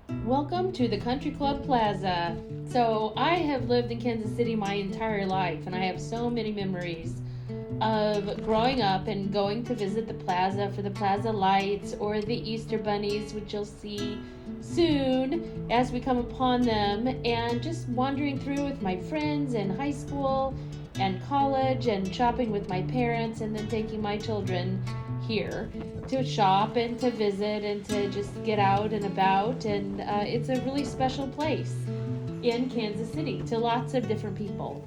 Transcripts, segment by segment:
Welcome to the Country Club Plaza. So, I have lived in Kansas City my entire life, and I have so many memories of growing up and going to visit the plaza for the plaza lights or the Easter bunnies, which you'll see soon as we come upon them, and just wandering through with my friends in high school and college and shopping with my parents, and then taking my children here to shop and to visit and to just get out and about. And it's a really special place in Kansas City to lots of different people.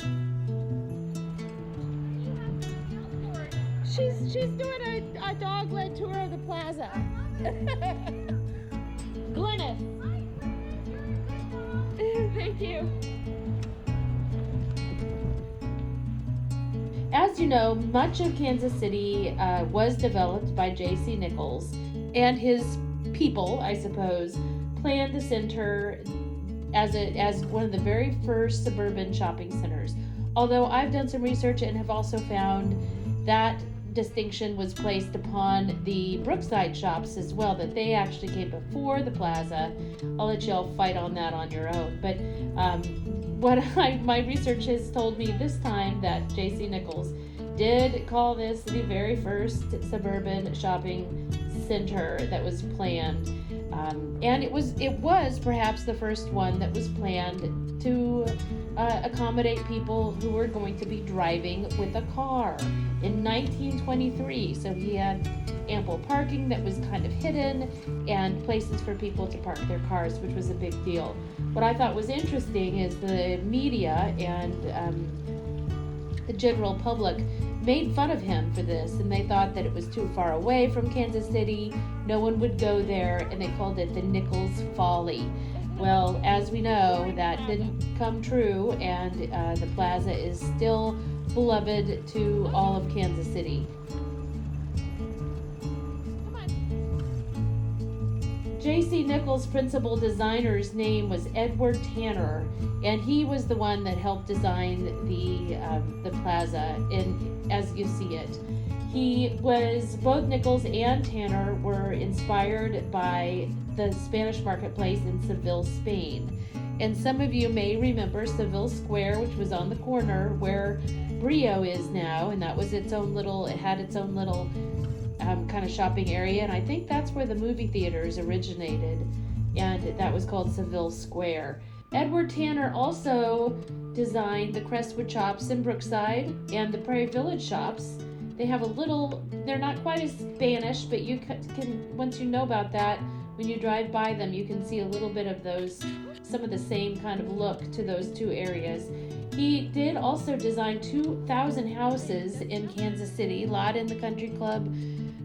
She's doing a dog-led tour of the plaza. Glynnis. Thank you. As you know, much of Kansas City was developed by ReeceNichols, and his people, I suppose, planned the center as one of the very first suburban shopping centers. Although I've done some research and have also found that distinction was placed upon the Brookside shops as well, that they actually came before the plaza. I'll let y'all fight on that on your own. But my research has told me this time that ReeceNichols did call this the very first suburban shopping center that was planned. And it was perhaps the first one that was planned to accommodate people who were going to be driving with a car in 1923. So he had ample parking that was kind of hidden and places for people to park their cars, which was a big deal. What I thought was interesting is the media and the general public made fun of him for this, and they thought that it was too far away from Kansas City, no one would go there, and they called it the Nichols Folly. Well, as we know, that didn't come true, and the plaza is still beloved to all of Kansas City. ReeceNichols' principal designer's name was Edward Tanner, and he was the one that helped design the plaza as you see it. Both Nichols and Tanner were inspired by the Spanish marketplace in Seville, Spain. And some of you may remember Seville Square, which was on the corner where Brio is now, and that was it had its own little kind of shopping area, and I think that's where the movie theaters originated, and that was called Seville Square. Edward Tanner also designed the Crestwood shops in Brookside and the Prairie Village shops. They're not quite as Spanish, but you can, once you know about that, when you drive by them, you can see a little bit of some of the same kind of look to those two areas. He did also design 2,000 houses in Kansas City, a lot in the Country Club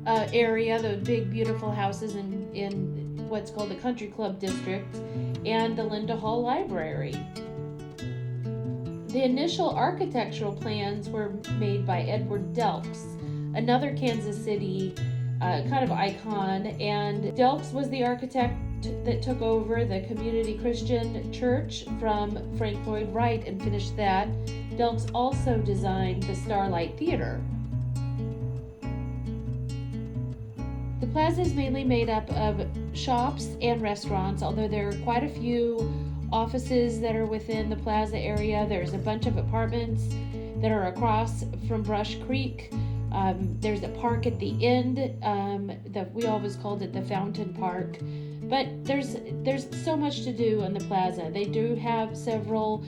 area, the big beautiful houses in what's called the Country Club district, and the Linda Hall Library. The initial architectural plans were made by Edward Delks, another Kansas City kind of icon, and Delks was the architect that took over the Community Christian Church from Frank Lloyd Wright and finished that. Delks also designed the Starlight Theater. The plaza is mainly made up of shops and restaurants, although there are quite a few offices that are within the plaza area. There's a bunch of apartments that are across from Brush Creek. There's a park at the end that we always called it the Fountain Park. But there's so much to do on the plaza. They do have several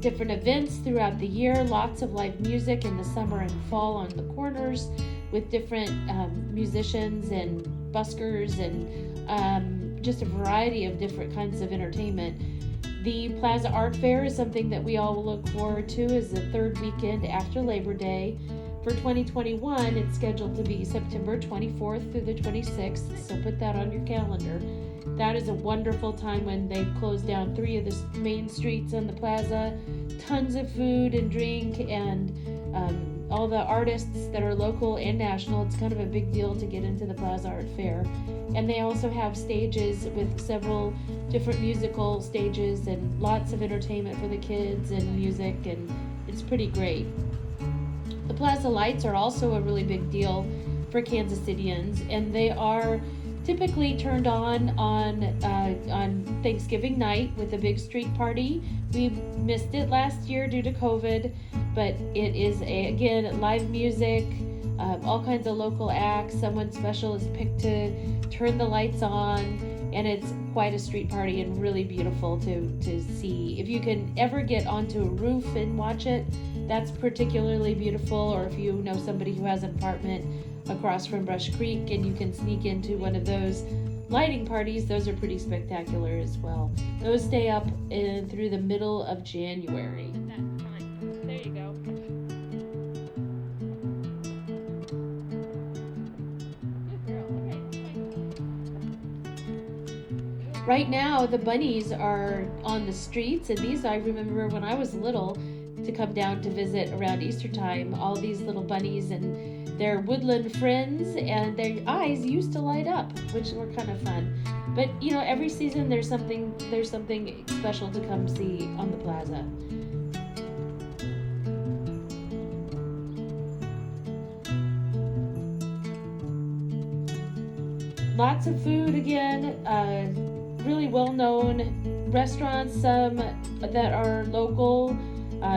different events throughout the year, lots of live music in the summer and fall on the corners with different musicians and buskers and just a variety of different kinds of entertainment. The Plaza Art Fair is something that we all look forward to as the third weekend after Labor Day. For 2021, it's scheduled to be September 24th through the 26th, so put that on your calendar. That is a wonderful time when they close down 3 of the main streets on the plaza. Tons of food and drink, and all the artists that are local and national. It's kind of a big deal to get into the Plaza Art Fair. And they also have stages with several different musical stages and lots of entertainment for the kids and music, and it's pretty great. The Plaza Lights are also a really big deal for Kansas Cityans, and they are typically turned on Thanksgiving night with a big street party. We missed it last year due to COVID, but it is again live music, all kinds of local acts. Someone special is picked to turn the lights on, and it's quite a street party and really beautiful to see. If you can ever get onto a roof and watch it, that's particularly beautiful. Or if you know somebody who has an apartment across from Brush Creek and you can sneak into one of those lighting parties, those are pretty spectacular as well. Those stay up through the middle of January. There you go. Right now, the bunnies are on the streets, and these I remember when I was little to come down to visit around Easter time. All these little bunnies and their woodland friends, and their eyes used to light up, which were kind of fun. But you know, every season there's something special to come see on the plaza. Lots of food again. Really well-known restaurants, some that are local,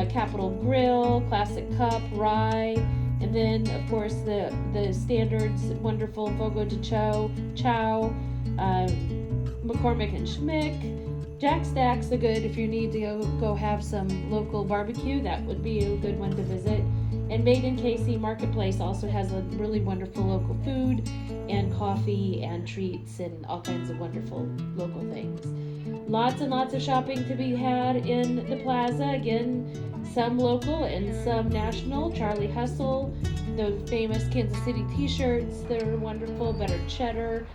Capitol Grill, Classic Cup, Rye, and then of course the standards, wonderful Fogo de Chao, McCormick and Schmick. Jack Stack's a good, if you need to go have some local barbecue, that would be a good one to visit. And Made in Casey Marketplace also has a really wonderful local food and coffee and treats and all kinds of wonderful local things. Lots and lots of shopping to be had in the plaza. Again, some local and some national. Charlie Hustle, those famous Kansas City t-shirts, they're wonderful. Better Cheddar.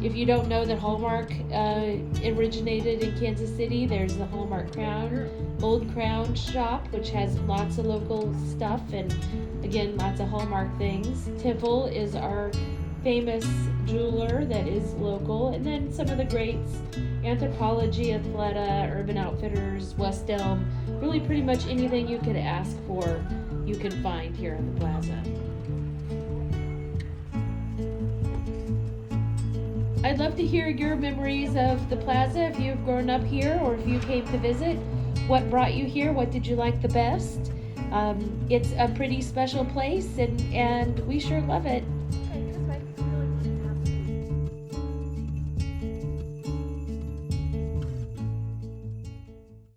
If you don't know that Hallmark originated in Kansas City, there's the Hallmark Crown, Old Crown shop, which has lots of local stuff and again, lots of Hallmark things. Tiffel is our famous jeweler that is local, and then some of the greats, Anthropologie, Athleta, Urban Outfitters, West Elm. Really pretty much anything you could ask for, you can find here in the plaza. I'd love to hear your memories of the plaza, if you've grown up here or if you came to visit. What brought you here? What did you like the best? It's a pretty special place, and we sure love it.